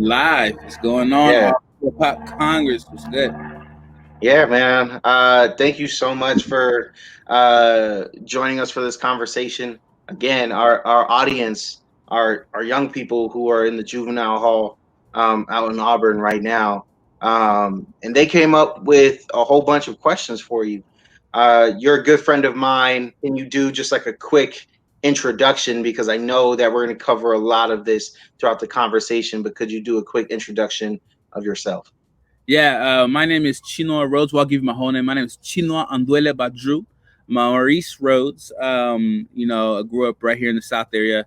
live. What's going on? Yeah, Auburn Hip Hop Congress. What's good? yeah, man. Thank you so much for joining us for this conversation. Again, our audience, our young people who are in the juvenile hall out in Auburn right now, and they came up with a whole bunch of questions for you. You're a good friend of mine. Can you do just like a quick introduction? Because I know that we're going to cover a lot of this throughout the conversation, but could you do a quick introduction of yourself? Yeah, my name is Chinua Rhodes. Well, I'll give you my whole name. My name is Chinua Andwele Badru. Maurice Rhodes. I grew up right here in the South area.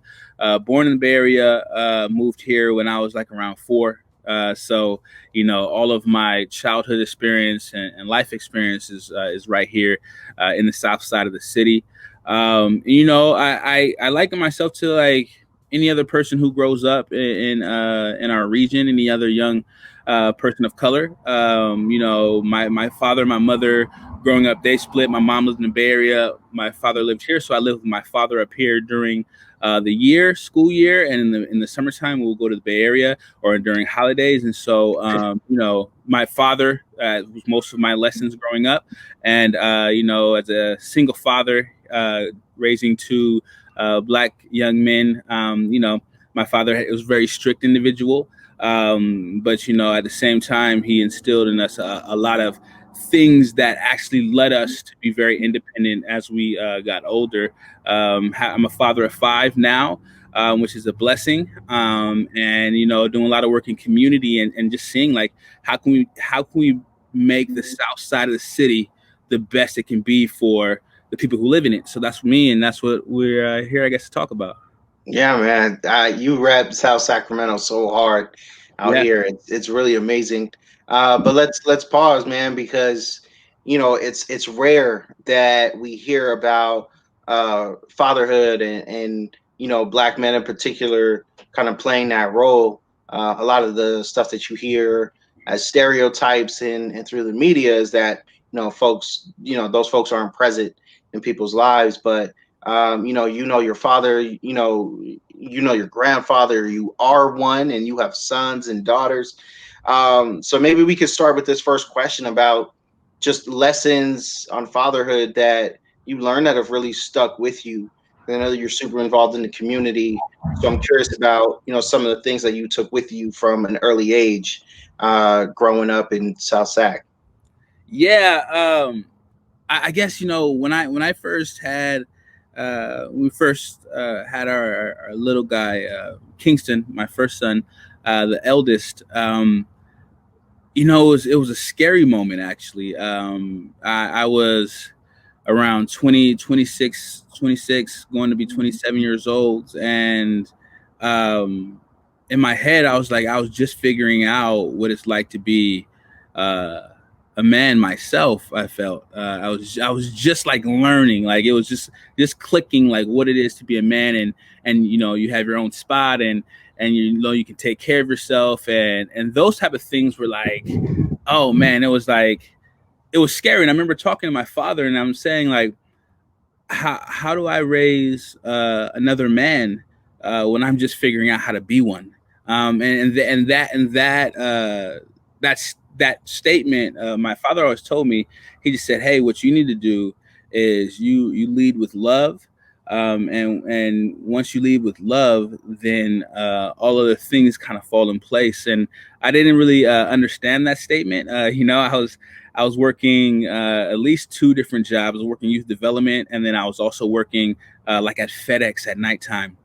Born in the Bay Area. Moved here when I was like around 4. All of my childhood experience and life experience is right here in the South side of the city. I liken myself to like any other person who grows up in our region, any other young person of color. My father, my mother, growing up, they split. My mom lived in the Bay Area. My father lived here, so I lived with my father up here during the school year, and in the summertime we'll go to the Bay Area or during holidays. And so, my father was most of my lessons growing up, and as a single father raising 2 black young men, my father was a very strict individual. But at the same time, he instilled in us a lot of things that actually led us to be very independent as we got older. I'm a father of 5 now, which is a blessing. And doing a lot of work in community and just seeing like how can we make the south side of the city the best it can be for the people who live in it. So that's me, and that's what we're here, I guess, to talk about. Yeah, man. You rep South Sacramento so hard out Yeah. here. It's really amazing. But let's pause, man, because it's rare that we hear about fatherhood and black men in particular kind of playing that role. A lot of the stuff that you hear as stereotypes and through the media is that folks those folks aren't present in people's lives, but your father, your grandfather, you are one, and you have sons and daughters. So maybe we could start with this first question about just lessons on fatherhood that you learned that have really stuck with you. I know that you're super involved in the community, so I'm curious about some of the things that you took with you from an early age, growing up in South Sac. Yeah. I guess when I first had we first had our little guy, Kingston, my first son, the eldest. It was a scary moment actually. I was around 20, 26, 26, going to be 27 years old, and um, in my head I was just figuring out what it's like to be uh, a man myself. I felt I was just like learning, like it was just clicking, like what it is to be a man, and you have your own spot, and you can take care of yourself, and those type of things were like, oh man, it was scary. And I remember talking to my father, and I'm saying like, how do I raise another man when I'm just figuring out how to be one? That statement. My father always told me. He just said, "Hey, what you need to do is you lead with love, and once you lead with love, then all other things kind of fall in place." And I didn't really understand that statement. I was working at least 2 different jobs. I was working youth development, and then I was also working like at FedEx at nighttime,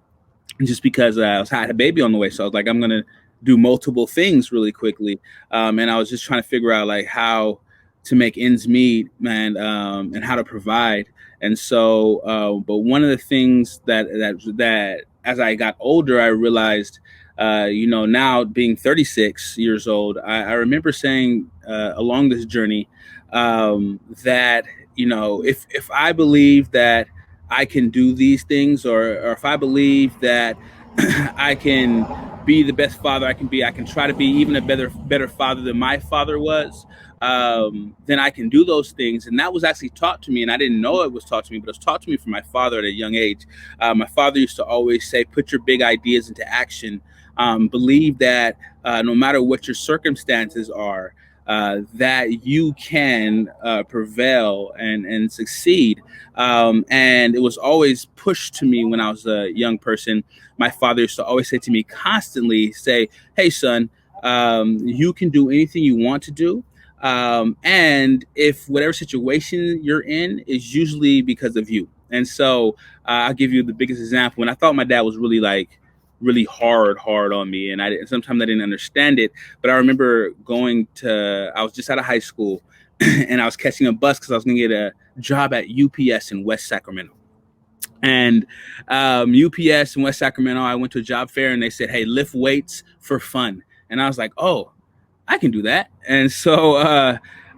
just because I had a baby on the way. So I was like, I'm gonna do multiple things really quickly, and I was just trying to figure out like how to make ends meet, man, and how to provide. And so, but one of the things that as I got older, I realized, now being 36 years old, I remember saying along this journey that if I believe that I can do these things, or if I believe that I can be the best father I can be, I can try to be even a better father than my father was, then I can do those things. And that was actually taught to me, and I didn't know it was taught to me, but it was taught to me from my father at a young age. My father used to always say, put your big ideas into action. Believe that no matter what your circumstances are, that you can prevail and succeed. And it was always pushed to me when I was a young person. My father used to always say to me constantly, say, "Hey, son, you can do anything you want to do. And if whatever situation you're in is usually because of you." And so I'll give you the biggest example. When I thought my dad was really hard on me, and sometimes I didn't understand it. But I remember I was just out of high school, and I was catching a bus because I was going to get a job at UPS in West Sacramento. And UPS in West Sacramento, I went to a job fair, and they said, "Hey, lift weights for fun." And I was like, "Oh, I can do that." And so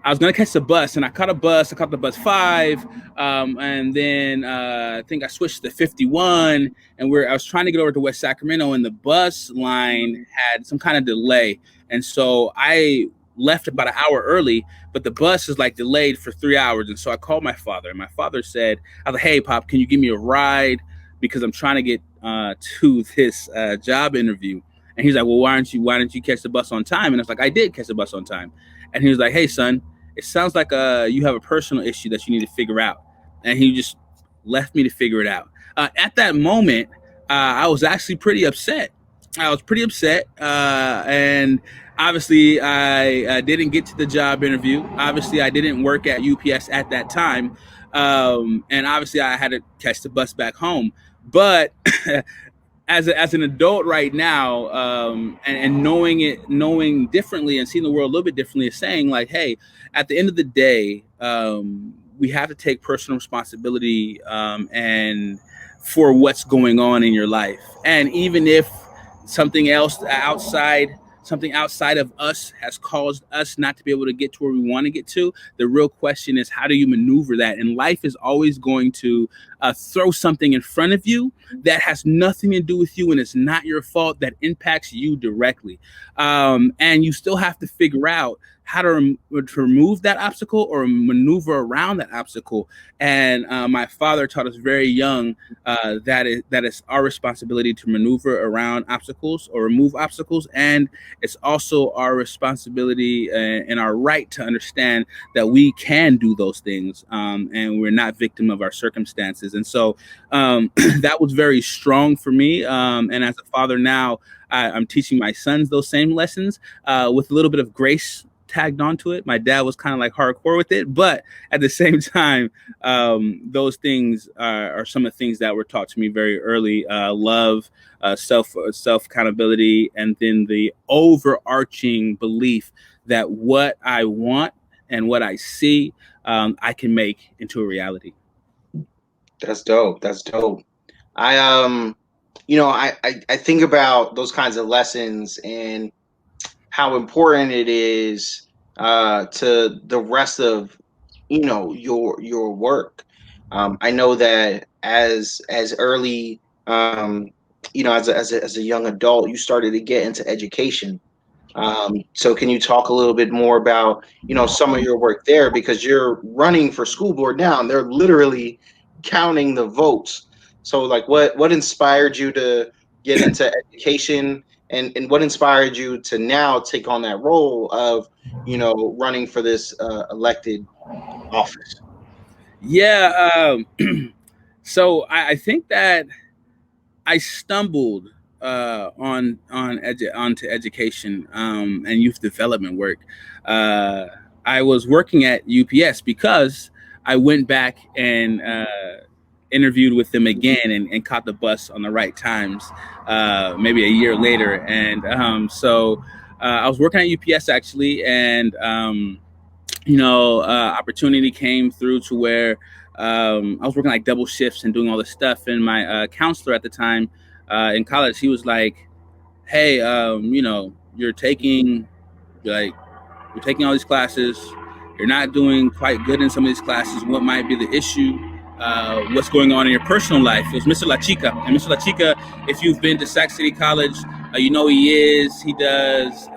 I was gonna catch the bus, and I caught a bus. I caught the bus 5, and then I think I switched to 51, and I was trying to get over to West Sacramento, and the bus line had some kind of delay, and so I left about an hour early, but the bus is like delayed for 3 hours, and so I called my father, and my father said, "I was like, hey, Pop, can you give me a ride because I'm trying to get to this job interview?" And he's like, "Well, why don't you catch the bus on time?" And I was like, "I did catch the bus on time." And he was like, "Hey, son, it sounds like you have a personal issue that you need to figure out." And he just left me to figure it out. At that moment, I was actually pretty upset. And obviously, I didn't get to the job interview. Obviously, I didn't work at UPS at that time. And obviously, I had to catch the bus back home. But as an adult right now, and knowing differently and seeing the world a little bit differently, is saying like, hey, at the end of the day, we have to take personal responsibility and for what's going on in your life. And even if something outside of us has caused us not to be able to get to where we want to get to, the real question is, how do you maneuver that? And life is always going to throw something in front of you that has nothing to do with you, and it's not your fault, that impacts you directly. And you still have to figure out how to remove that obstacle or maneuver around that obstacle. And my father taught us very young that it's our responsibility to maneuver around obstacles or remove obstacles. And it's also our responsibility and our right to understand that we can do those things, and we're not victim of our circumstances. And so that was very strong for me. And as a father now, I'm teaching my sons those same lessons with a little bit of grace tagged onto it. My dad was kind of like hardcore with it, but at the same time, those things are some of the things that were taught to me very early. Love, self accountability, and then the overarching belief that what I want and what I see, I can make into a reality. That's dope. That's dope. I I think about those kinds of lessons and how important it is to the rest of your work. I know that as early as a young adult, you started to get into education. So can you talk a little bit more about some of your work there, because you're running for school board now and they're literally counting the votes. So like what inspired you to get into education, and what inspired you to now take on that role of running for this elected office? Yeah. So I think that I stumbled onto education and youth development work. Uh, I was working at UPS because I went back and interviewed with them again and caught the bus on the right times, maybe a year later. And so I was working at UPS actually, and opportunity came through to where I was working like double shifts and doing all this stuff. And my counselor at the time in college, he was like, "Hey, you're taking like you're taking all these classes. You're not doing quite good in some of these classes. What might be the issue? What's going on in your personal life?" It was Mr. La Chica. And Mr. La Chica, if you've been to Sac City College, you know he is. He does.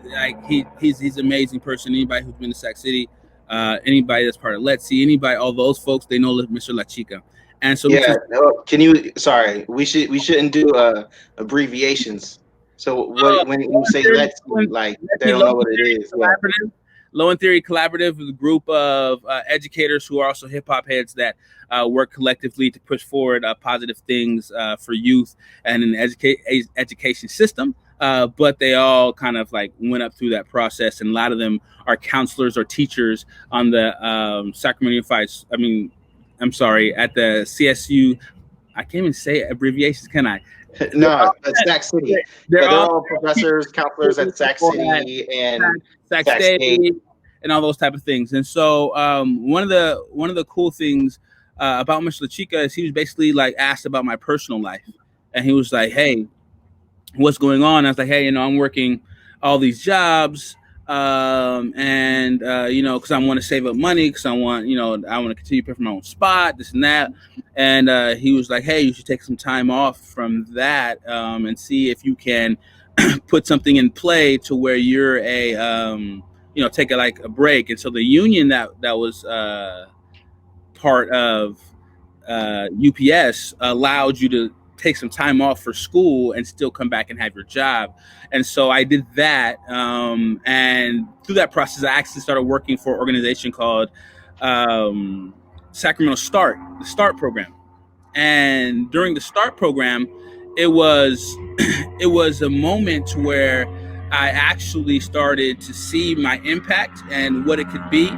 Like he's an amazing person. Anybody who's been to Sac City, anybody that's part of Let's See, anybody, all those folks, they know Mr. La Chica. And so Yeah, no, can you? Sorry, we shouldn't do abbreviations. So what when you say let's see, like they don't know what it is. Yeah. Low End Theory Collaborative is a group of educators who are also hip hop heads that work collectively to push forward positive things for youth and an education system. But they all kind of like went up through that process, and a lot of them are counselors or teachers on the Sacramento Unified. I'm sorry, at the CSU. I can't even say abbreviations, can I? No, that's Sac City. They're Yeah, they're all all professors, counselors at Sac at City and Sac Sac State. State and all those type of things. And so one of the cool things about Mr. Chica is he was basically like asked about my personal life, and he was like, "Hey, what's going on?" I was like, "Hey, I'm working all these jobs, and because I want to save up money, because I want to continue paying for my own spot, this and that." And he was like, "Hey, you should take some time off from that and see if you can put something in play to where you're take a break." And so the union that was part of UPS allowed you to take some time off for school and still come back and have your job. And so I did that. And through that process, I actually started working for an organization called Sacramento Start, the START program. And during the START program, it was it was a moment where I actually started to see my impact and what it could be.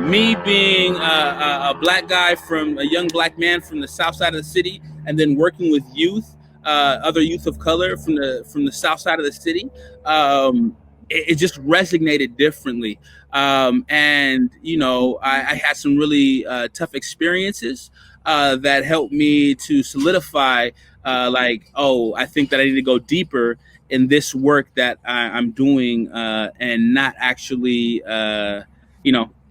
Me being a black guy from a young black man from the south side of the city, and then working with youth, other youth of color from the south side of the city, it just resonated differently. And I had some really tough experiences that helped me to solidify, I think that I need to go deeper in this work that I'm doing, and not actually,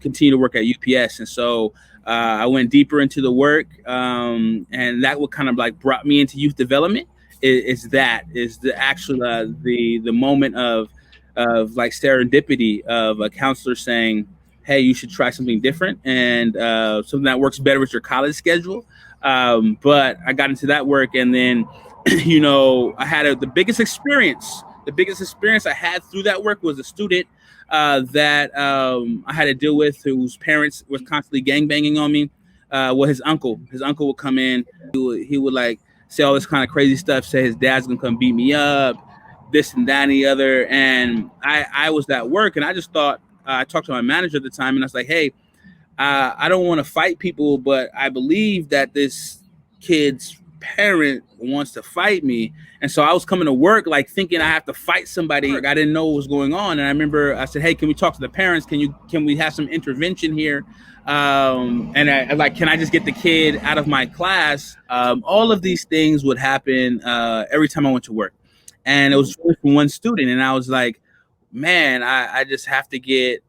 continue to work at UPS. And so I went deeper into the work, and that what kind of like brought me into youth development. Is the actual the moment of like serendipity of a counselor saying, "Hey, you should try something different and something that works better with your college schedule." But I got into that work, and then I had the biggest experience. The biggest experience I had through that work was a student that I had to deal with, whose parents were constantly gangbanging on me. His uncle would come in. He would like say all this kind of crazy stuff. Say his dad's gonna come beat me up, this and that and the other. And I was at work, and I just thought, I talked to my manager at the time, and I was like, "Hey, I don't want to fight people, but I believe that this kid's parent wants to fight me." And so I was coming to work like thinking I have to fight somebody. I didn't know what was going on. And I remember I said, "Hey, can we talk to the parents? Can we have some intervention here?" And I like, "Can I just get the kid out of my class?" All of these things would happen every time I went to work. And it was really from one student. And I was like, "Man, I just have to get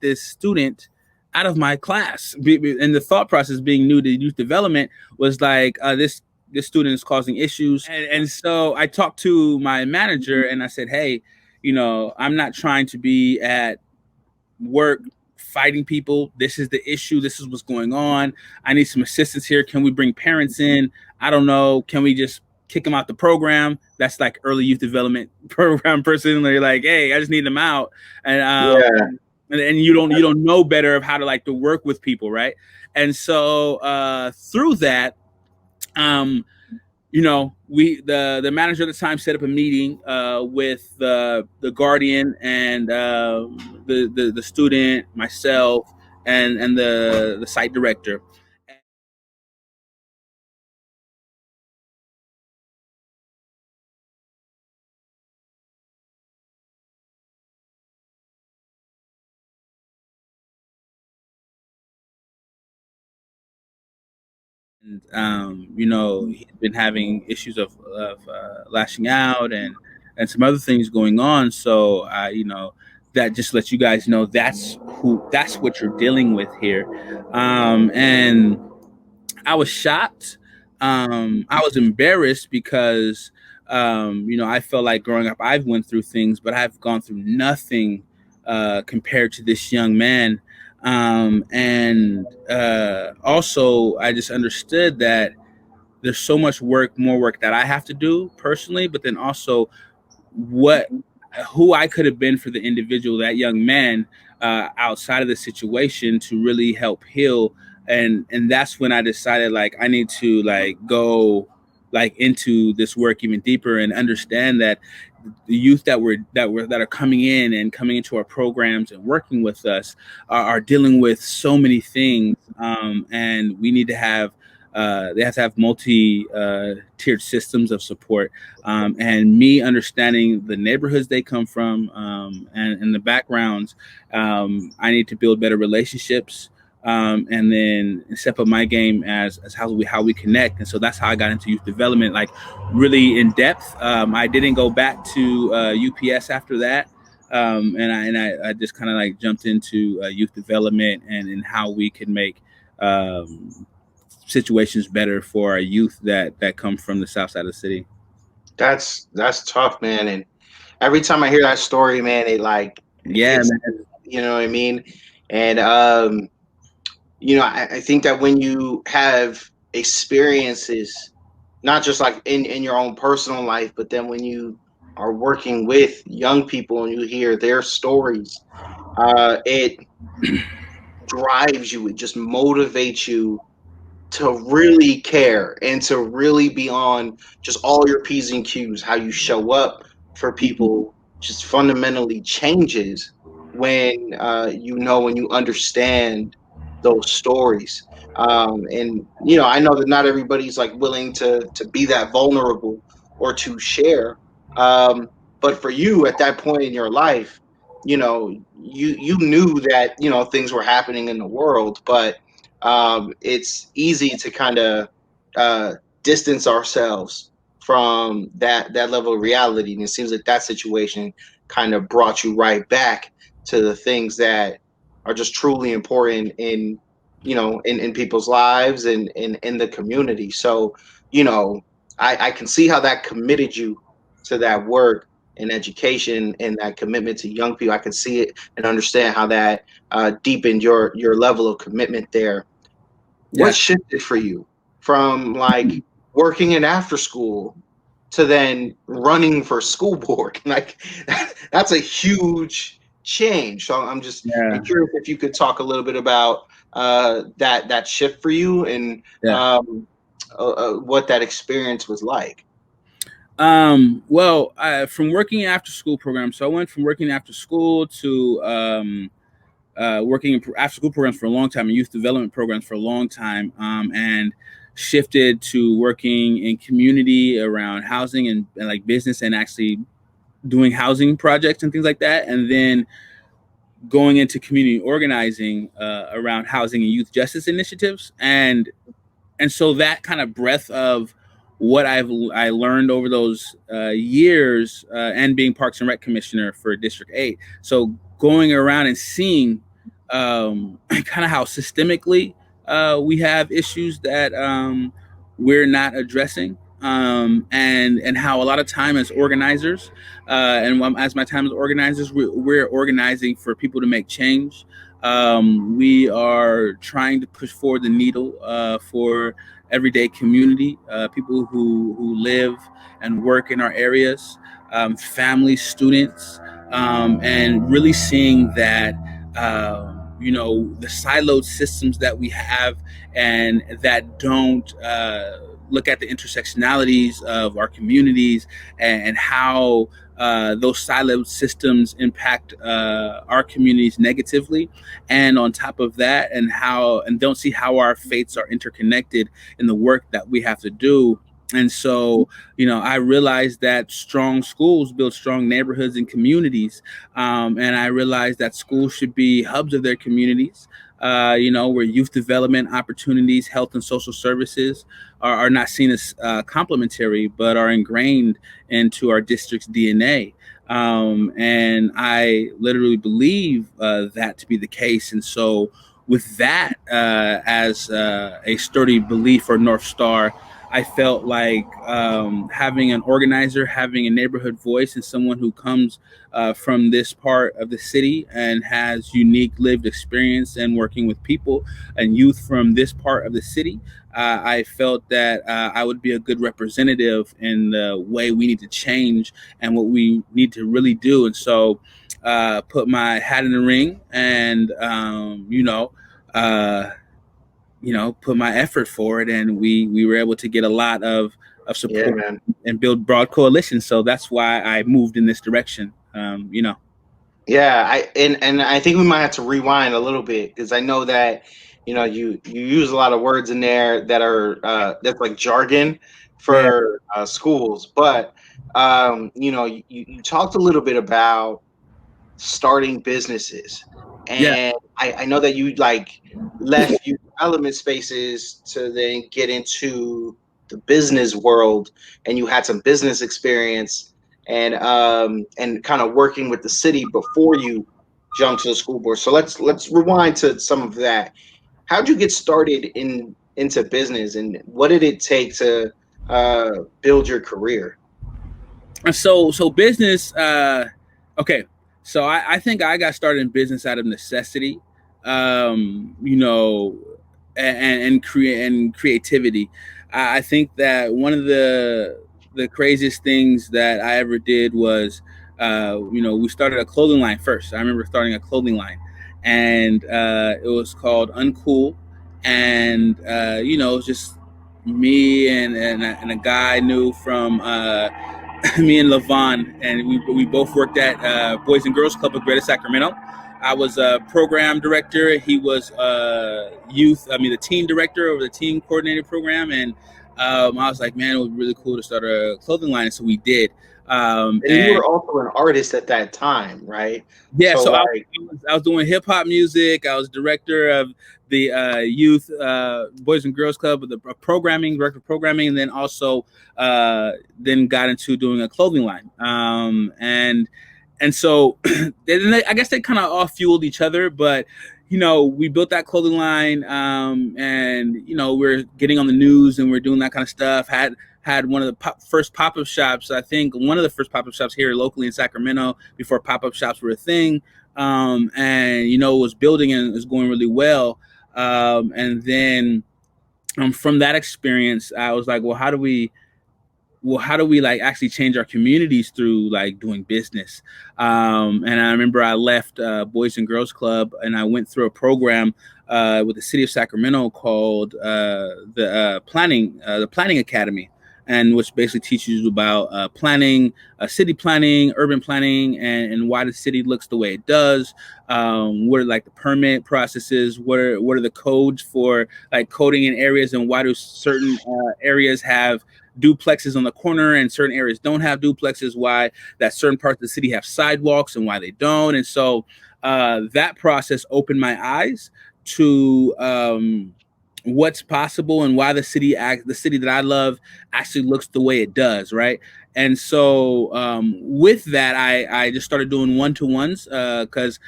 this student out of my class." And the thought process, being new to youth development, was like, this student is causing issues. And so I talked to my manager, and I said, "Hey, I'm not trying to be at work fighting people. This is the issue. This is what's going on. I need some assistance here. Can we bring parents in? I don't know. Can we just kick them out the program?" That's like early youth development program person. They're like, "Hey, I just need them out." And and you don't know better of how to like to work with people, right? And so through that, the manager at the time set up a meeting with the guardian and the student, myself, and the site director. And he's been having issues of lashing out and some other things going on. So that just lets you guys know that's what you're dealing with here. And I was shocked. I was embarrassed because I felt like growing up I've went through things, but I've gone through nothing compared to this young man. And also I just understood that there's so much more work that I have to do personally, but then also what who I could have been for the individual, that young man, outside of the situation, to really help heal. And that's when I decided, like, I need to, like, go, like, into this work even deeper and understand that the youth that are coming in and coming into our programs and working with us are dealing with so many things, and we need to have they have to have multi tiered systems of support, and me understanding the neighborhoods they come from, and the backgrounds. I need to build better relationships, and then step up my game as how we connect. And so that's how I got into youth development, like, really in depth. I didn't go back to UPS after that, I just kind of, like, jumped into youth development and how we can make situations better for our youth that come from the south side of the city. That's tough, man. And every time I hear that story, man, it like Yeah, hits, man. you know what I mean? And I think that when you have experiences, not just like in your own personal life, but then when you are working with young people and you hear their stories, it drives you, it just motivates you to really care and to really be on just all your P's and Q's, how you show up for people just fundamentally changes when when you understand those stories. And I know that not everybody's like willing to be that vulnerable or to share. Um, but for you at that point in your life, you knew that things were happening in the world, but it's easy to kind of uh, distance ourselves from that level of reality. And it seems like that situation kind of brought you right back to the things that are just truly important in people's lives and in the community. So, you know, I can see how that committed you to that work and education and that commitment to young people. I can see it and understand how that deepened your level of commitment there. What Yeah. shifted for you from like working in after school to then running for school board? Like that's a huge change. So I'm Yeah. curious if you could talk a little bit about that shift for you and Yeah. what that experience was like. Well, from working after school programs, so I went from working after school to working in after school programs for a long time and youth development programs for a long time, and shifted to working in community around housing and like business, and actually doing housing projects and things like that. And then going into community organizing around housing and youth justice initiatives. And so that kind of breadth of what I learned over those years, and being Parks and Rec commissioner for District 8. So going around and seeing kind of how systemically we have issues that we're not addressing, and how a lot of time as organizers, and as my time as organizers, we're organizing for people to make change. We are trying to push forward the needle for everyday community, people who live and work in our areas, families, students, and really seeing that the siloed systems that we have and that don't look at the intersectionalities of our communities, and how those siloed systems impact our communities negatively, and on top of that, and don't see how our fates are interconnected in the work that we have to do. And so, I realized that strong schools build strong neighborhoods and communities, and I realized that schools should be hubs of their communities. Where youth development opportunities, health and social services are not seen as complementary, but are ingrained into our district's DNA. And I literally believe that to be the case. And so, with that as a sturdy belief or North Star, I felt like having an organizer, having a neighborhood voice, and someone who comes from this part of the city and has unique lived experience and working with people and youth from this part of the city, I felt that I would be a good representative in the way we need to change and what we need to really do. And so, put my hat in the ring, and uh, put my effort forward, and we were able to get a lot of Yeah, support man. and build broad coalitions. So that's why I moved in this direction. Yeah, and I think we might have to rewind a little bit because I know that you use a lot of words in there that are that's like jargon Yeah, for schools, but you talked a little bit about starting businesses. yeah. And I know that you like left your development spaces to then get into the business world, and you had some business experience and kind of working with the city before you jumped to the school board. So let's rewind to some of that. How'd you get started into business, and what did it take to build your career? And so business. Okay, so I think I got started in business out of necessity. Um, you know, and creativity. I think that one of the craziest things that I ever did was, we started a clothing line first. I remember starting a clothing line, and it was called Uncool, and it was just me and a guy I knew from me and Levon, and we both worked at Boys and Girls Club of Greater Sacramento. I was a program director. He was the teen director of the teen coordinator program. And I was like, man, it would be really cool to start a clothing line. So we did. And you And were also an artist at that time, right? yeah, So so like, I was doing hip hop music. I was director of the youth Boys and Girls Club with the programming, director of programming, and then also then got into doing a clothing line. And so I guess they kind of all fueled each other, but we built that clothing line, and we're getting on the news and we're doing that kind of stuff. Had one of the first pop-up shops, I think one of the first pop-up shops here locally in Sacramento before pop-up shops were a thing. And was building and it was going really well. And then from that experience, I was like, how do we like actually change our communities through like doing business? And I remember I left Boys and Girls Club, and I went through a program with the city of Sacramento called the Planning Academy, and which basically teaches you about planning, city planning, urban planning, and why the city looks the way it does. What are like the permit processes? What are the codes for like coding in areas, and why do certain areas have duplexes on the corner and certain areas don't have duplexes, why that certain parts of the city have sidewalks and why they don't. And so that process opened my eyes to what's possible and why the city that I love actually looks the way it does, right? And so with that, I just started doing one-to-ones because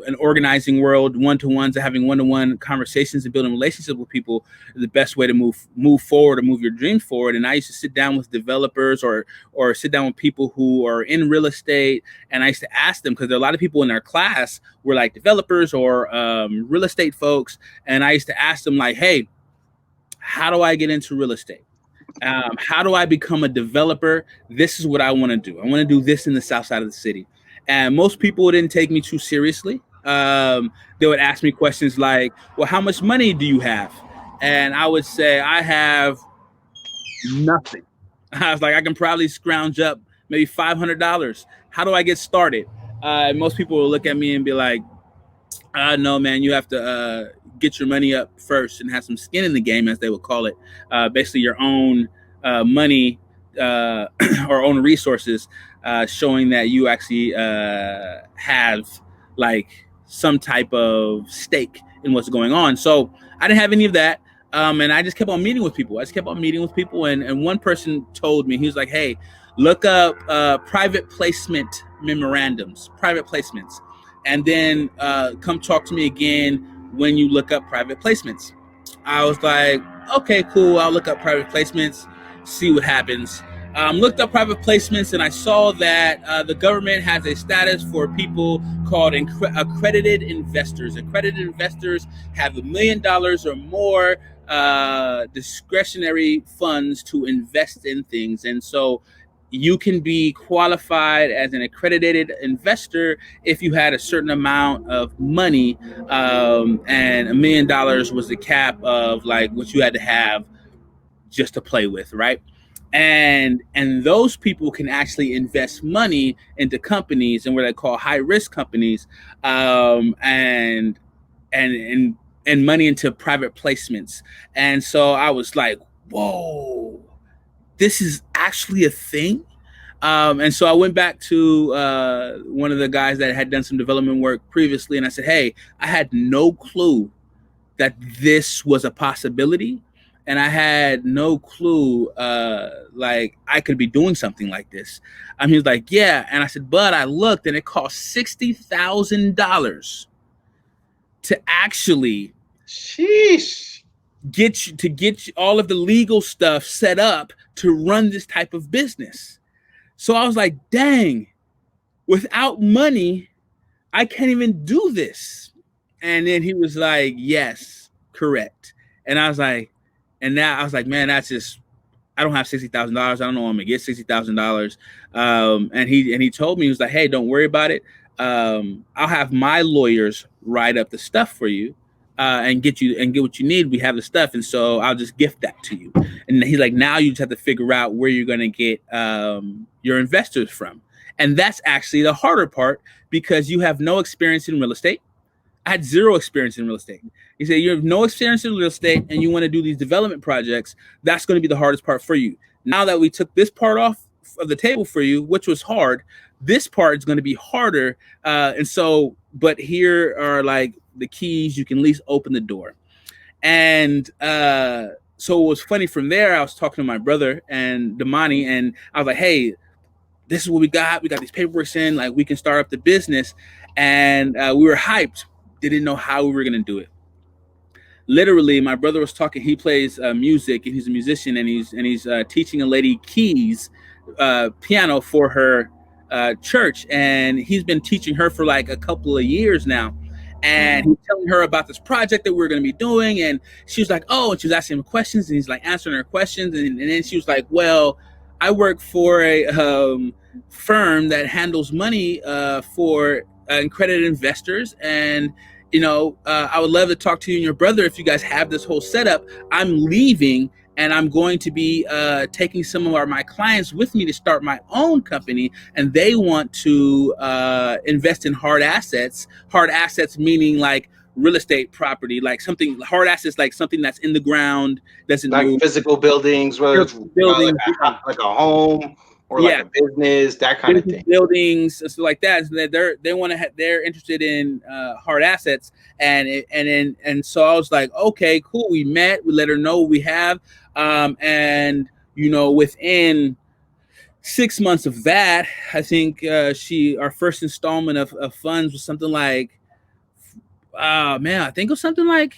an organizing world, one-to-ones, having one-to-one conversations and building relationships with people is the best way to move forward or move your dream forward. And I used to sit down with developers or sit down with people who are in real estate, and I used to ask them, because there are a lot of people in our class were like developers or real estate folks, and I used to ask them like, hey, how do I get into real estate? How do I become a developer? This is what I want to do. I want to do this in the south side of the city. And most people didn't take me too seriously. They would ask me questions like, well, how much money do you have? And I would say, I have nothing. I was like, I can probably scrounge up maybe $500. How do I get started? Most people will look at me and be like, no, man, you have to get your money up first and have some skin in the game, as they would call it. Basically, your own money or own resources, showing that you actually have like some type of stake in what's going on. So I didn't have any of that. And I just kept on meeting with people. And one person told me, he was like, hey, look up private placement memorandums, private placements, and then come talk to me again when you look up private placements. I was like, okay, cool. I'll look up private placements. see what happens. Looked up private placements, and I saw that the government has a status for people called accredited investors. Accredited investors have $1 million or more discretionary funds to invest in things. And so you can be qualified as an accredited investor if you had a certain amount of money, and $1 million was the cap of like what you had to have just to play with, right? And those people can actually invest money into companies and what they call high risk companies, and and and money into private placements. And so I was like, whoa, this is actually a thing. And so I went back to one of the guys that had done some development work previously, and I said, hey, I had no clue that this was a possibility, and I had no clue like I could be doing something like this. He was like, yeah. And I said, but I looked, and it cost $60,000 to actually Sheesh. get all of the legal stuff set up to run this type of business. So I was like, dang, without money, I can't even do this. And then he was like, yes, correct. And I was like, and now I was like, man, that's just, I don't have $60,000. I don't know when I'm gonna get $60,000. And he told me, he was like, hey, don't worry about it. I'll have my lawyers write up the stuff for you, and get what you need. We have the stuff, and so I'll just gift that to you. And he's like, now you just have to figure out where you're gonna get your investors from. And that's actually the harder part, because you have no experience in real estate. I had zero experience in real estate. He said, you have no experience in real estate and you want to do these development projects. That's going to be the hardest part for you. Now that we took this part off of the table for you, which was hard, this part is going to be harder. And so, but here are like the keys. You can at least open the door. And so it was funny from there. I was talking to my brother and Damani, and I was like, hey, this is what we got. We got these paperwork in, like we can start up the business. And we were hyped. Didn't know how we were going to do it. Literally, my brother was talking. He plays music, and he's a musician, and he's teaching a lady keys, piano for her church, and he's been teaching her for like a couple of years now. And he's telling her about this project that we're going to be doing, and she was like, "Oh," and she was asking him questions, and he's like answering her questions, and then she was like, "Well, I work for a firm that handles money for accredited investors, and I would love to talk to you and your brother if you guys have this whole setup. I'm leaving, and I'm going to be taking some of my clients with me to start my own company, and they want to invest in hard assets. Hard assets meaning like real estate property, like something hard assets, like something that's in the ground, doesn't Like move. physical buildings, whether it's Buildings, like a home or like a business, that kind of thing. Buildings, stuff like that. So they're interested in hard assets, and so I was like, okay, cool. We met. We let her know what we have, and within 6 months of that, I think our first installment of funds was something like, I think it was something like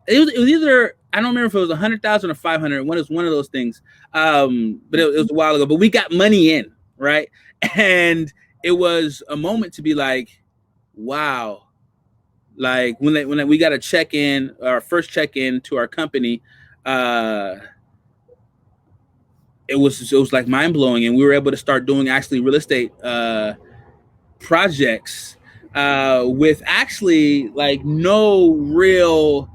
it was either, I don't remember if it was 100,000 or 500. One is one of those things. But it was a while ago. But we got money in, right? And it was a moment to be like, wow. Like when we got a check in, our first check in to our company, it was like mind blowing, and we were able to start doing actually real estate projects with actually like no real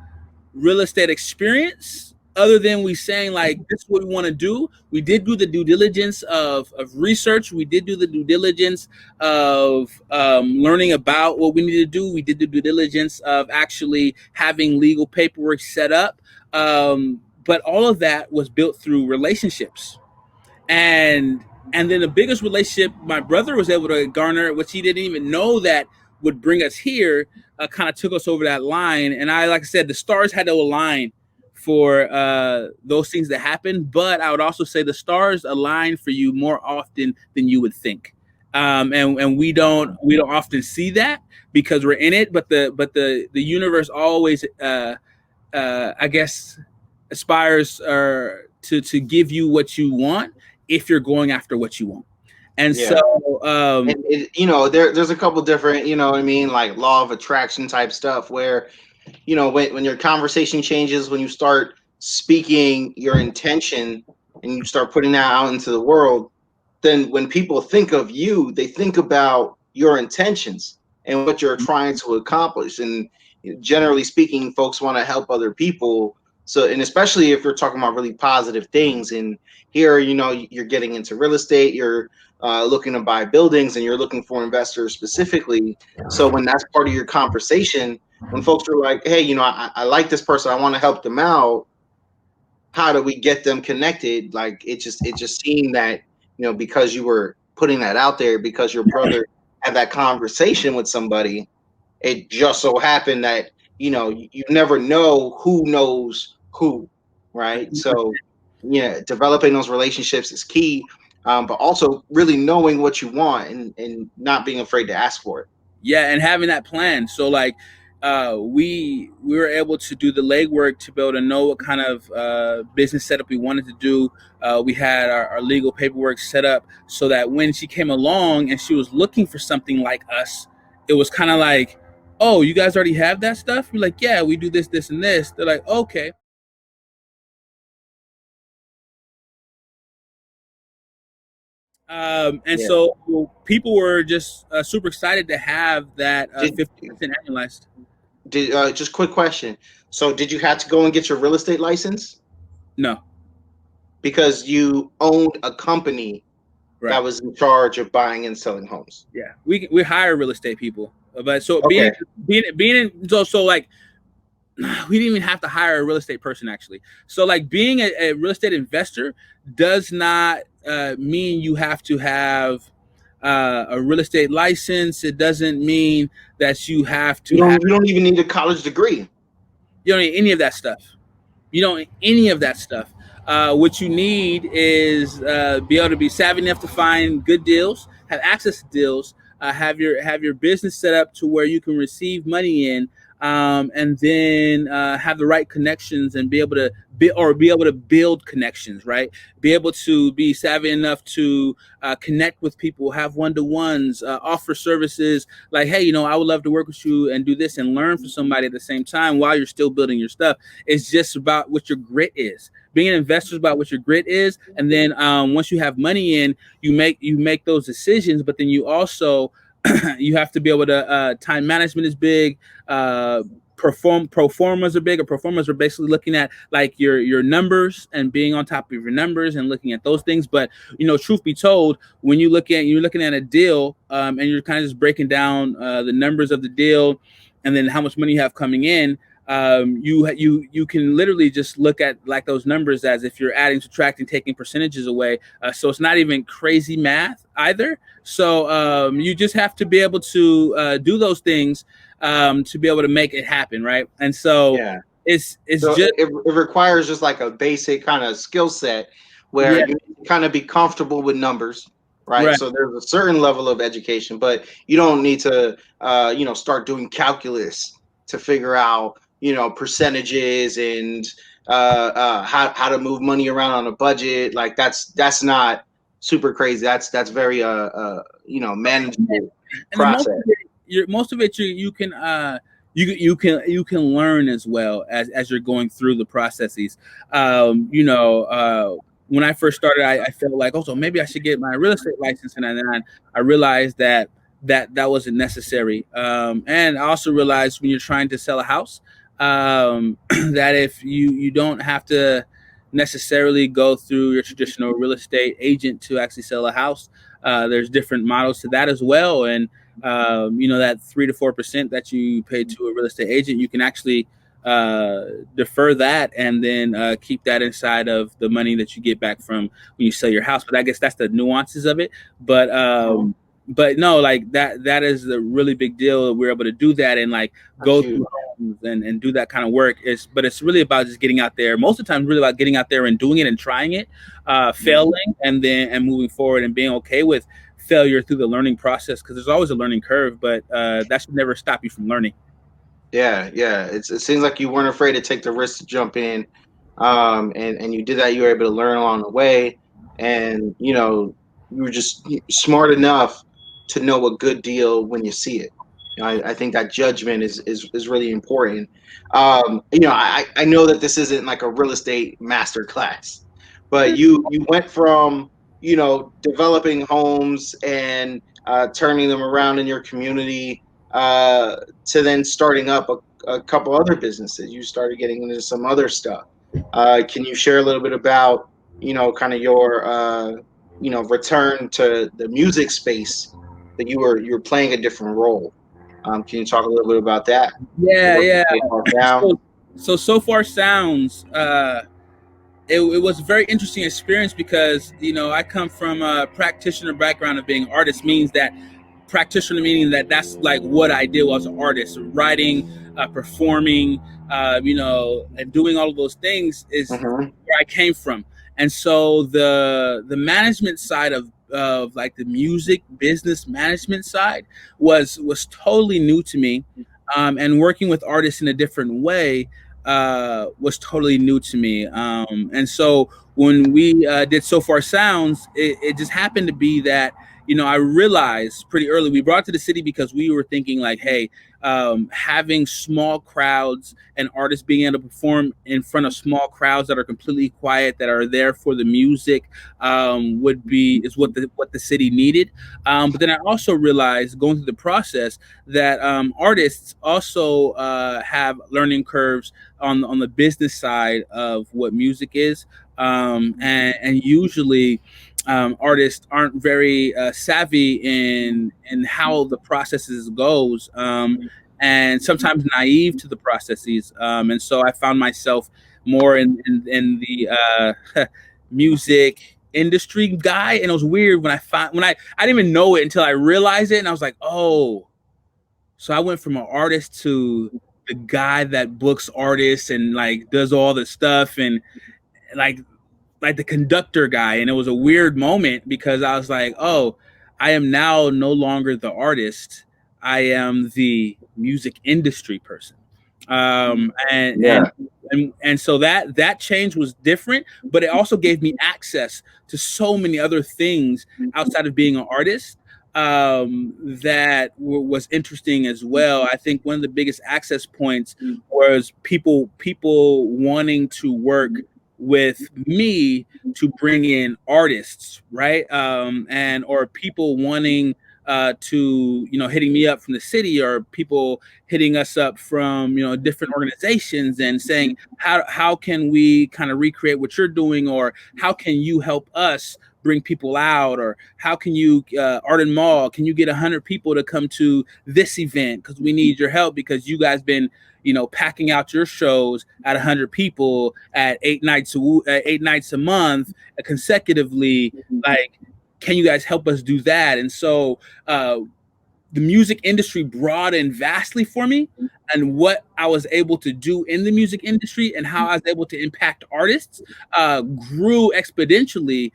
estate experience, other than we saying like, this is what we want to do. We did do the due diligence of research. We did do the due diligence of learning about what we need to do. We did the due diligence of actually having legal paperwork set up. But all of that was built through relationships. And then the biggest relationship my brother was able to garner, which he didn't even know that would bring us here, kind of took us over that line. And like I said, the stars had to align for those things that happen. But I would also say the stars align for you more often than you would think. And we don't often see that because we're in it. But the universe always, I guess, aspires or to give you what you want if you're going after what you want. And Yeah. so And you know, there's a couple different, you know what I mean, like law of attraction type stuff where, you know, when your conversation changes, when you start speaking your intention and you start putting that out into the world, then when people think of you, they think about your intentions and what you're trying to accomplish. And generally speaking, folks want to help other people. So, and especially if you're talking about really positive things, and here, you know, you're getting into real estate, you're looking to buy buildings, and you're looking for investors specifically. So, when that's part of your conversation, when folks are like, "Hey, you know, I like this person, I want to help them out. How do we get them connected?" Like it just seemed that, you know, because you were putting that out there, because your brother had that conversation with somebody, it just so happened that, you know, you never know who knows who, right? So yeah, developing those relationships is key, but also really knowing what you want and not being afraid to ask for it. yeah, and having that plan. So like we were able to do the legwork to be able to know what kind of business setup we wanted to do. We had our legal paperwork set up so that when she came along and she was looking for something like us, it was kind of like, oh, you guys already have that stuff? We're like, yeah, we do this, this, and this. They're like, okay. And Yeah. so people were just super excited to have that Did 50% annualized. did just quick question. So did you have to go and get your real estate license No, because you owned a company right. that was in charge of buying and selling homes? Yeah, we hire real estate people, but so Okay. being in so like we didn't even have to hire a real estate person actually. So like being a real estate investor does not mean you have to have a real estate license. It doesn't mean that you have to have You don't even need a college degree. you don't need any of that stuff. You don't need any of that stuff. What you need is be able to be savvy enough to find good deals, have access to deals, have your business set up to where you can receive money in, and then have the right connections and be able to build connections. Right, be able to be savvy enough to connect with people, have one to ones, offer services like, hey, you know, I would love to work with you and do this and learn from somebody at the same time while you're still building your stuff. It's just about what your grit is. Being an investor is about what your grit is, and then once you have money in, you make those decisions. But then you also you have to be able to time management is big. Performers are big, or performers are basically looking at like your numbers and being on top of your numbers and looking at those things. But you know, truth be told, when you're looking at a deal and you're kind of just breaking down the numbers of the deal and then how much money you have coming in, you can literally just look at like those numbers as if you're adding, subtracting, taking percentages away. So it's not even crazy math either. So you just have to be able to do those things to be able to make it happen, right? And so Yeah. it's So just it requires just like a basic kind of skill set where yeah, you kind of be comfortable with numbers, right? right. So there's a certain level of education, but you don't need to, you know, start doing calculus to figure out, you know, percentages and how to move money around on a budget. Like that's not super crazy. That's very you know, manageable And then process. most of it you can you can learn as well as you're going through the processes. You know, when I first started, I felt like, oh, so maybe I should get my real estate license, and then I realized that wasn't necessary. And I also realized when you're trying to sell a house, that if you don't have to necessarily go through your traditional real estate agent to actually sell a house. There's different models to that as well, and you know, that 3 to 4% that you pay to a real estate agent, you can actually defer that and then keep that inside of the money that you get back from when you sell your house. But I guess that's the nuances of it. But no, like that is a really big deal. We're able to do that and like That's go huge. through homes and do that kind of work. But it's really about just getting out there. Most of the time, really about getting out there and doing it and trying it, failing, and moving forward and being okay with failure through the learning process, because there's always a learning curve, but that should never stop you from learning. Yeah, yeah. It seems like you weren't afraid to take the risk to jump in. and you did that. You were able to learn along the way, and you were just smart enough to know a good deal when you see it. I think that judgment is really important. I know that this isn't like a real estate master class, but you went from developing homes and turning them around in your community to then starting up a couple other businesses. You started getting into some other stuff. Can you share a little bit about, kind of your, return to the music space that you were playing a different role? Can you talk a little bit about that? You're Yeah, working yeah. so far down. So far sounds. It was a very interesting experience because I come from a practitioner background of being an artist, means that practitioner meaning that that's like what I did was an artist, writing, performing, and doing all of those things is Mm-hmm. where I came from. And so the management side of like the music business management side was totally new to me, and working with artists in a different way was totally new to me. And so when we did So Far Sounds, it just happened to be that I realized pretty early we brought it to the city because we were thinking like, hey, having small crowds and artists being able to perform in front of small crowds that are completely quiet, that are there for the music, would be is what the city needed. But then I also realized going through the process that artists also have learning curves on the business side of what music is, and usually artists aren't very savvy in how the processes goes, and sometimes naive to the processes, and so I found myself more in the music industry guy, and it was weird when I didn't even know it until I realized it, and I was like, oh, so I went from an artist to the guy that books artists and like does all the stuff, and like the conductor guy. And it was a weird moment because I was like, oh, I am now no longer the artist. I am the music industry person. Um, and, Yeah. and, and so that change was different, but it also gave me access to so many other things outside of being an artist, that was interesting as well. I think one of the biggest access points was people wanting to work with me to bring in artists, right? And or people wanting to hitting me up from the city, or people hitting us up from different organizations and saying how can we kind of recreate what you're doing, or how can you help us bring people out, or how can you Arden Mall, can you get 100 people to come to this event because we need your help because you guys been packing out your shows at 100 people at 8 nights a month consecutively. Like, can you guys help us do that? And so the music industry broadened vastly for me, and what I was able to do in the music industry and how I was able to impact artists grew exponentially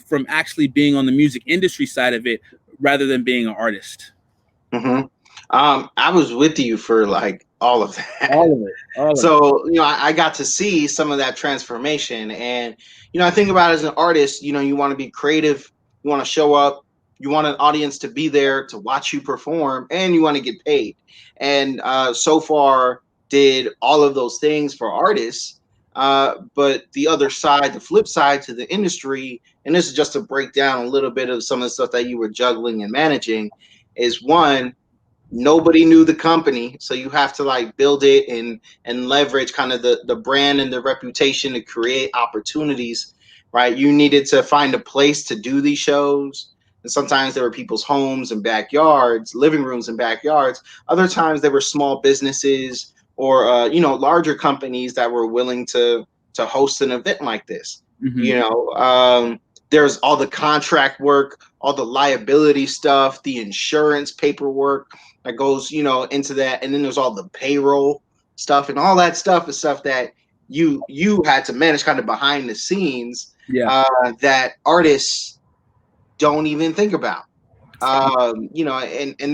from actually being on the music industry side of it rather than being an artist. Mm-hmm. I was with you for like all of that. All of it. All of it. So, I got to see some of that transformation. And, I think about it as an artist, you want to be creative, you want to show up, you want an audience to be there to watch you perform, and you want to get paid. And so far, did all of those things for artists. But the other side, the flip side to the industry, and this is just to break down a little bit of some of the stuff that you were juggling and managing, is one, nobody knew the company, so you have to like build it and leverage kind of the brand and the reputation to create opportunities, right? You needed to find a place to do these shows, and sometimes there were people's homes and backyards, living rooms and backyards. Other times there were small businesses or larger companies that were willing to host an event like this. Mm-hmm. you know um, there's all the contract work, all the liability stuff, the insurance paperwork that goes, into that, and then there's all the payroll stuff, and all that stuff is stuff that you had to manage kind of behind the scenes, Yeah. that artists don't even think about. And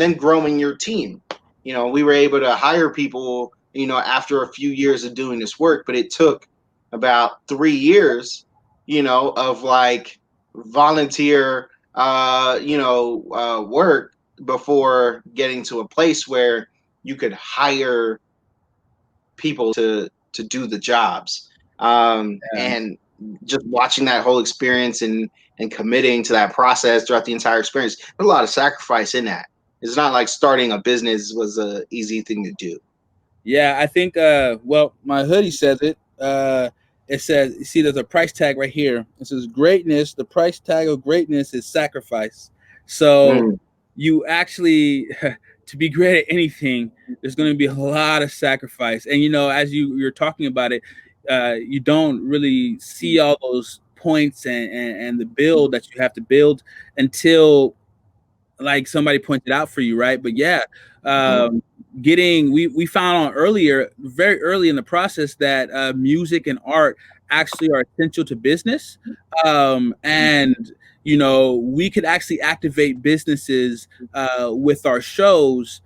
then growing your team. We were able to hire people, after a few years of doing this work, but it took about 3 years, of like volunteer, work before getting to a place where you could hire people to do the jobs. Yeah. And just watching that whole experience and committing to that process throughout the entire experience, there's a lot of sacrifice in that. It's not like starting a business was a easy thing to do. Yeah, I think well, my hoodie says it. It says, you see, there's a price tag right here. It says greatness, the price tag of greatness is sacrifice. So Mm, you actually to be great at anything, there's going to be a lot of sacrifice. And as you're talking about it, you don't really see all those points and the build that you have to build until like somebody pointed out for you, right? But yeah, um, we found out earlier, very early in the process, that music and art actually are essential to business, and we could actually activate businesses with our shows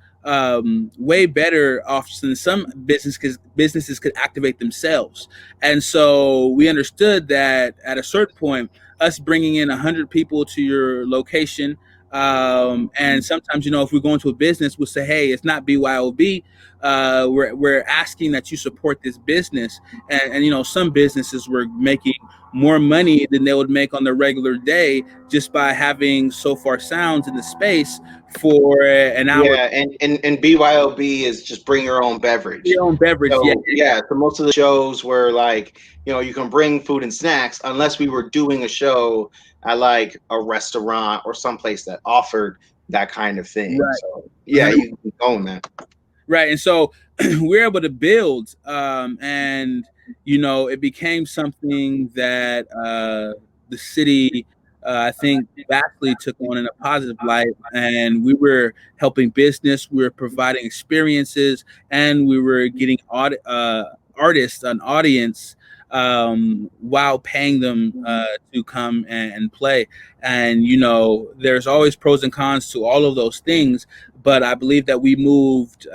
way better off than some businesses could activate themselves. And so we understood that at a certain point, us bringing in 100 people to your location, and sometimes, if we go into a business, we'll say, hey, it's not BYOB. We're asking that you support this business. And some businesses were making more money than they would make on the regular day just by having So Far Sounds in the space for an hour. yeah, and BYOB is just bring your own beverage. Your own beverage, yeah. So yeah, so most of the shows were like, you can bring food and snacks unless we were doing a show at like a restaurant or someplace that offered that kind of thing. Right. So yeah, 100. you can keep going, man. Right. And so we're able to build, and it became something that the city, I think, vastly took on in a positive light. And we were helping business, we were providing experiences, and we were getting artists an audience, while paying them to come and play. And there's always pros and cons to all of those things, but I believe that we moved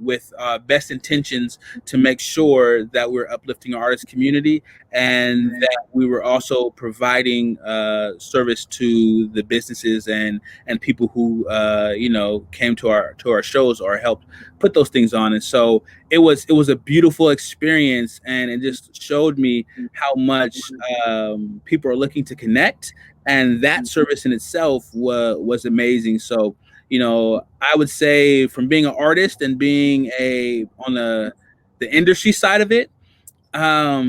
with best intentions to make sure that we're uplifting our artist community, and that we were also providing service to the businesses and people who came to our shows or helped put those things on. And so it was a beautiful experience, and it just showed me how much people are looking to connect, and that service in itself was amazing. So I would say, from being an artist and being on the industry side of it, as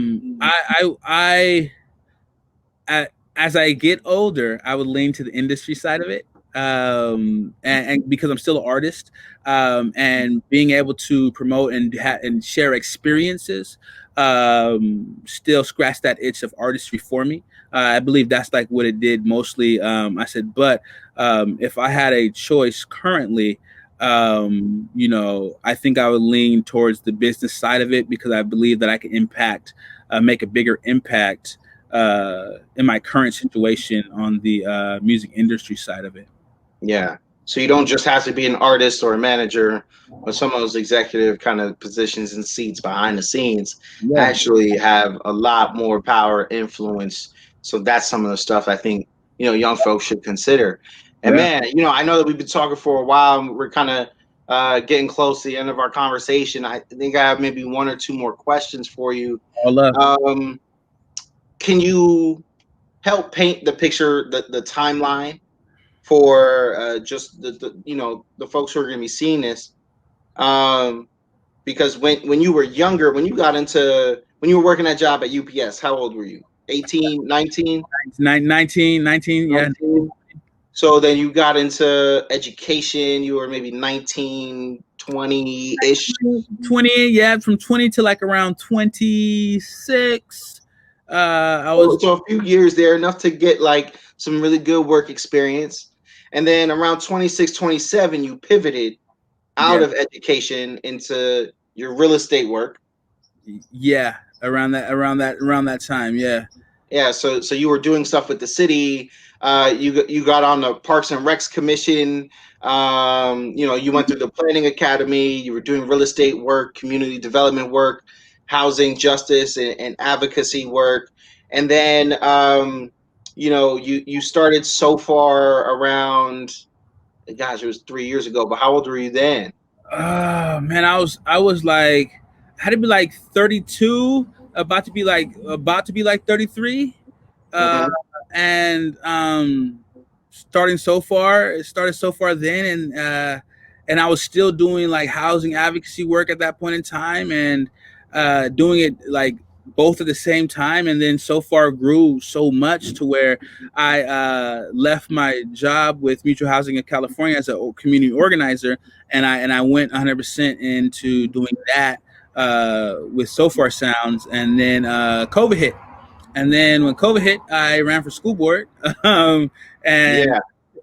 I get older, I would lean to the industry side of it, and because I'm still an artist, and being able to promote and share experiences, still scratch that itch of artistry for me. I believe that's like what it did mostly. I said, but if I had a choice currently, I think I would lean towards the business side of it, because I believe that I can make a bigger impact in my current situation on the music industry side of it. Yeah. So you don't just have to be an artist or a manager or some of those executive kind of positions and seats behind the scenes. Yeah, Actually have a lot more power, influence. So that's some of the stuff I think, young folks should consider. And yeah, man, I know that we've been talking for a while and we're kind of getting close to the end of our conversation. I think I have maybe one or two more questions for you. all love. Um, can you help paint the picture, the timeline for just the folks who are going to be seeing this, um, because when you were younger, when you were working that job at UPS, how old were you? 18, 19? 19, yeah. 19? So then you got into education, you were maybe 19, 20-ish. 20, yeah, from 20 to like around 26. I was, So a few years there, enough to get like some really good work experience. And then around 26, 27, you pivoted out yeah, of education into your real estate work. yeah, around that time, yeah. Yeah, so you were doing stuff with the city. You got on the Parks and Recs commission. You went through the planning academy. You were doing real estate work, community development work. housing justice and advocacy work, and then you started so far around. Gosh, it was 3 years ago. But how old were you then? Man, I was like, I had to be like 32, about to be like 33. uh, Hmm. and starting so far, it started so far then, and I was still doing like housing advocacy work at that point in time, and doing it like both at the same time, and then so far grew so much to where I left my job with Mutual Housing in California as a community organizer, and I went 100% into doing that with So Far Sounds, and then COVID hit, and then when COVID hit, I ran for school board, um, and Yeah.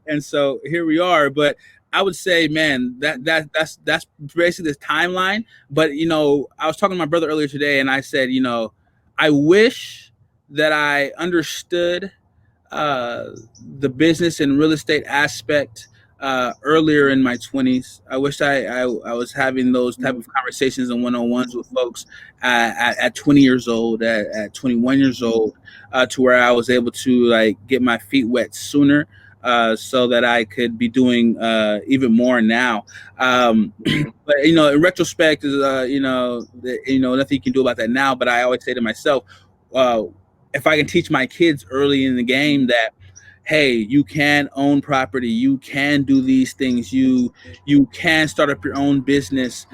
and so here we are. But I would say, man, that's basically the timeline. But I was talking to my brother earlier today, and I said, I wish that I understood uh, the business and real estate aspect earlier in my 20s. I wish I was having those type of conversations and one-on-ones with folks at 20 years old, at 21 years old, to where I was able to like get my feet wet sooner, so that I could be doing even more now. Mhm. But in retrospect, is nothing you can do about that now. But I always say to myself, uh, if I can teach my kids early in the game that, hey, you can own property, you can do these things, you can start up your own business,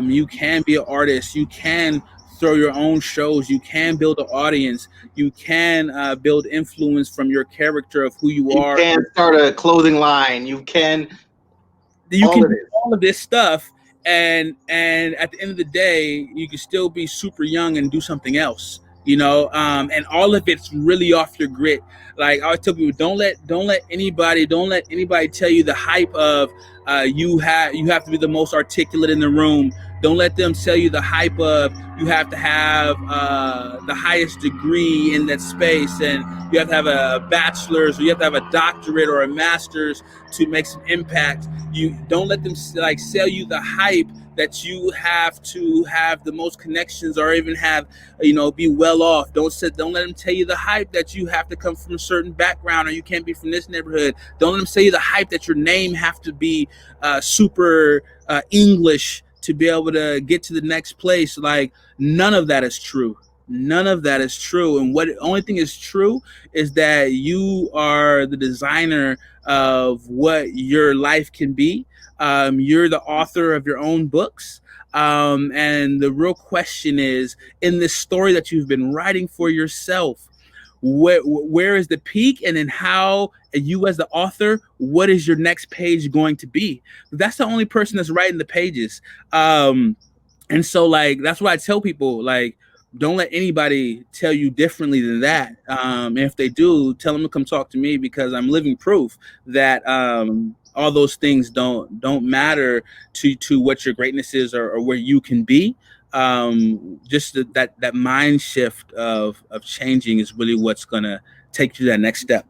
you can be an artist, you can throw your own shows, you can build an audience, you can build influence from your character of who you You are. can start a clothing line. You can You all can of do this. all of this stuff, and at the end of the day you can still be super young and do something else, and all of it's really off your grit. Like I always tell people, don't let anybody tell you the hype of you have to be the most articulate in the room. Don't let them tell you the hype of you have to have the highest degree in that space, and you have to have a bachelor's, or you have to have a doctorate or a master's to make some impact. You don't let them like sell you the hype that you have to have the most connections, or even have, be well off. Don't let them tell you the hype that you have to come from a certain background, or you can't be from this neighborhood. Don't let them say you the hype that your name have to be super English to be able to get to the next place. Like, none of that is true. None of that is true. And what only thing is true is that you are the designer of what your life can be. You're the author of your own books. And the real question is, in this story that you've been writing for yourself, where is the peak? And then how, you as the author, what is your next page going to be? That's the only person that's writing the pages. And so, like, that's what I tell people, like, don't let anybody tell you differently than that. And if they do, tell them to come talk to me, because I'm living proof that all those things don't matter to what your greatness is, or where you can be. Just that mind shift of changing is really what's gonna take you to that next step.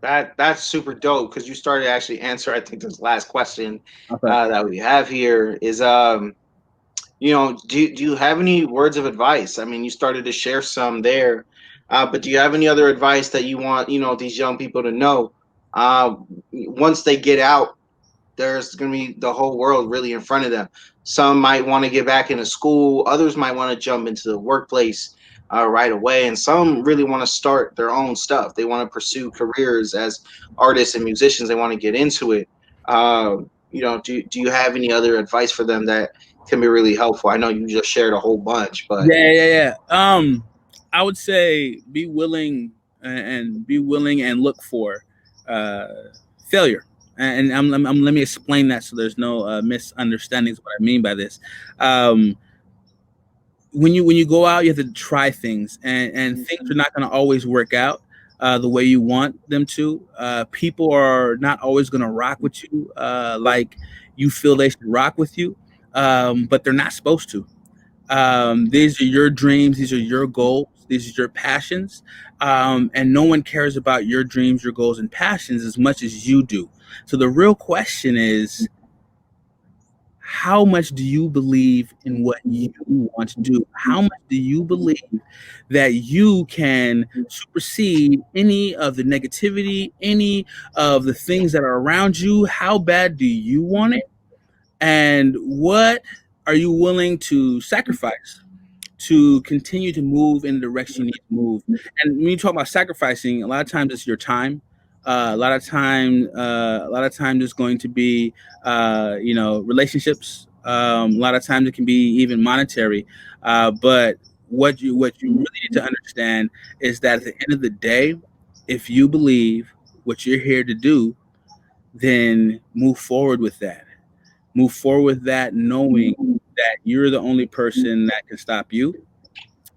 That's super dope because you started to actually answer. I think this last question Okay. that we have here is do you have any words of advice? I mean, you started to share some there, but do you have any other advice that you want these young people to know uh, once they get out? There's going to be the whole world really in front of them. Some might want to get back into school, others might want to jump into the workplace right away, and some really want to start their own stuff. They want to pursue careers as artists and musicians. They want to get into it. Do you have any other advice for them that can be really helpful? I know you just shared a whole bunch, but Yeah. I would say be willing and look for uh, failure. And let me explain that so there's no misunderstandings of what I mean by this. Um, when you go out, you have to try things, and things are not going to always work out the way you want them to. People are not always going to rock with you like you feel they should rock with you, but they're not supposed to. These are your dreams, these are your goals, these are your passions, and no one cares about your dreams, your goals, and passions as much as you do. So the real question is, how much do you believe in what you want to do? How much do you believe that you can supersede any of the negativity, any of the things that are around you? How bad do you want it? And what are you willing to sacrifice to continue to move in the direction you need to move? And when you talk about sacrificing, a lot of times it's your time. A lot of times it's going to be, relationships. A lot of times it can be even monetary. But what you really need to understand is that at the end of the day, if you believe what you're here to do, then move forward with that. Move forward with that, knowing that you're the only person that can stop you,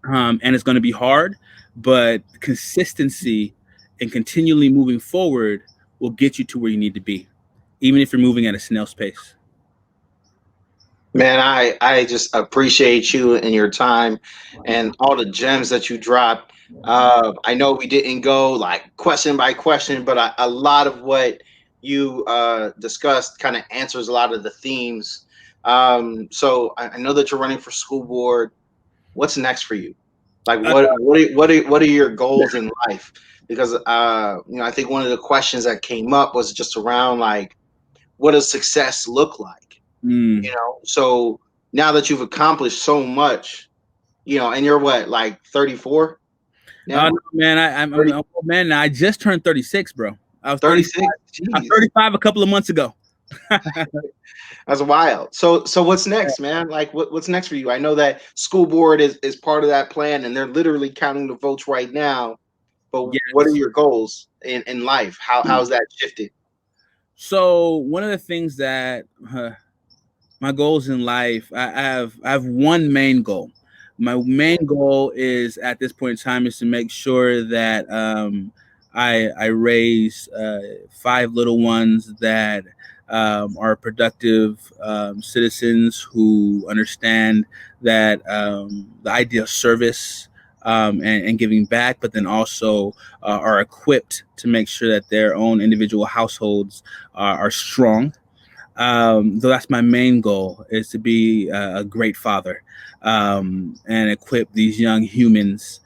and it's going to be hard, but consistency and continually moving forward will get you to where you need to be, even if you're moving at a snail's pace. Man, I just appreciate you and your time and all the gems that you dropped. I know we didn't go like question by question, but a lot of what you discussed kind of answers a lot of the themes. So I know that you're running for school board. What's next for you? Like Uh, what are your goals in life? Because I think one of the questions that came up was just around like what does success look like? mm, So now that you've accomplished so much, and you're what, like 34 no, now? man, I'm 30, an old man now. I just turned 36, bro. I was 35. 36. I was Jeez, 35 a couple of months ago. that's wild. So what's next, man? Like what's next for you? I know that school board is part of that plan and they're literally counting the votes right now. But what are Yes. your goals in life? How's that shifted? So one of the things that my goals in life, I have one main goal. My main goal is at this point in time is to make sure that I raise five little ones that are productive citizens who understand that the idea of service, and giving back, but then also are equipped to make sure that their own individual households are strong. So that's my main goal, is to be a great father, and equip these young humans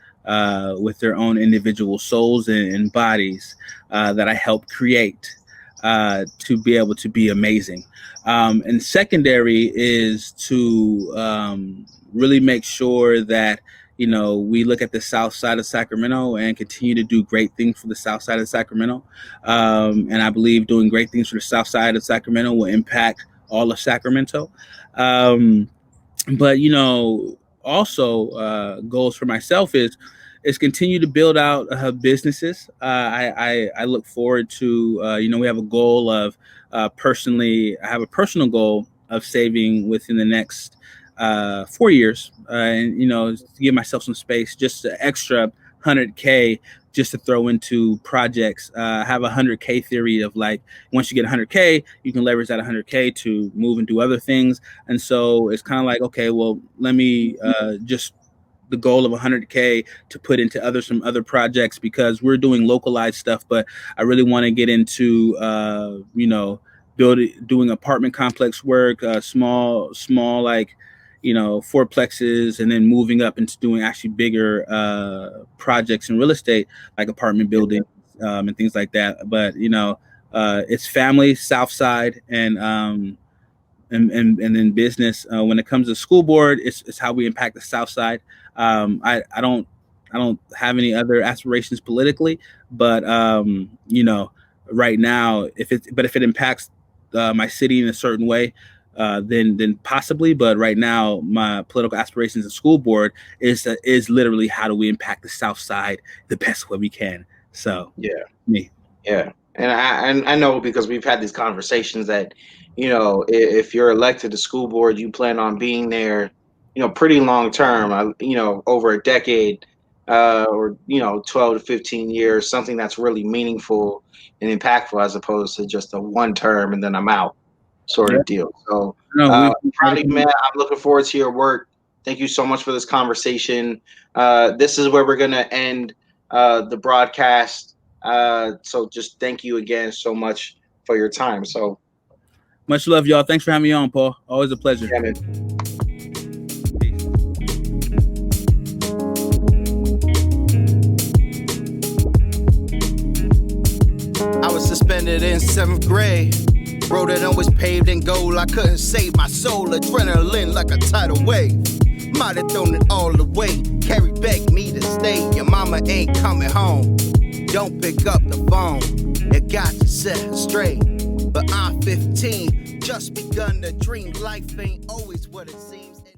with their own individual souls and bodies that I help create to be able to be amazing. And secondary is to really make sure that we look at the south side of Sacramento and continue to do great things for the south side of Sacramento. And I believe doing great things for the south side of Sacramento will impact all of Sacramento. Um, but also goals for myself is continue to build out businesses. I look forward to we have a goal of personally. I have a personal goal of saving within the next 4 years, and to give myself some space, just an extra 100K just to throw into projects. I have 100K theory of like, once you get 100K, you can leverage that 100K to move and do other things. And so it's kind of like, okay, well, let me just the goal of 100K to put into some other projects, because we're doing localized stuff, but I really want to get into doing apartment complex work, small like fourplexes, and then moving up into doing actually bigger projects in real estate, like apartment buildings, and things like that. But it's family, South Side, and then business. When it comes to school board, it's how we impact the South Side. I don't have any other aspirations politically, but right now, if it impacts my city in a certain way, then possibly. But right now, my political aspirations in school board is literally how do we impact the South Side the best way we can. So Yeah. me. Yeah, and I know because we've had these conversations that, if you're elected to school board, you plan on being there, pretty long term, over a decade, or 12 to 15 years, something that's really meaningful and impactful as opposed to just a one term and then I'm out sort Yeah, of deal. So, no, we proud of you, man. I'm looking forward to your work. Thank you so much for this conversation. This is where we're gonna end the broadcast. So just thank you again so much for your time. So Much love, y'all. Thanks for having me on, Paul. Always a pleasure. Yeah, man. I was suspended in 7th grade. Road that always paved in gold. I couldn't save my soul. Adrenaline like a tidal wave. Might have thrown it all away. Carrie begged me to stay. Your mama ain't coming home. Don't pick up the phone. It got to set straight. But I'm 15, just begun to dream. Life ain't always what it seems.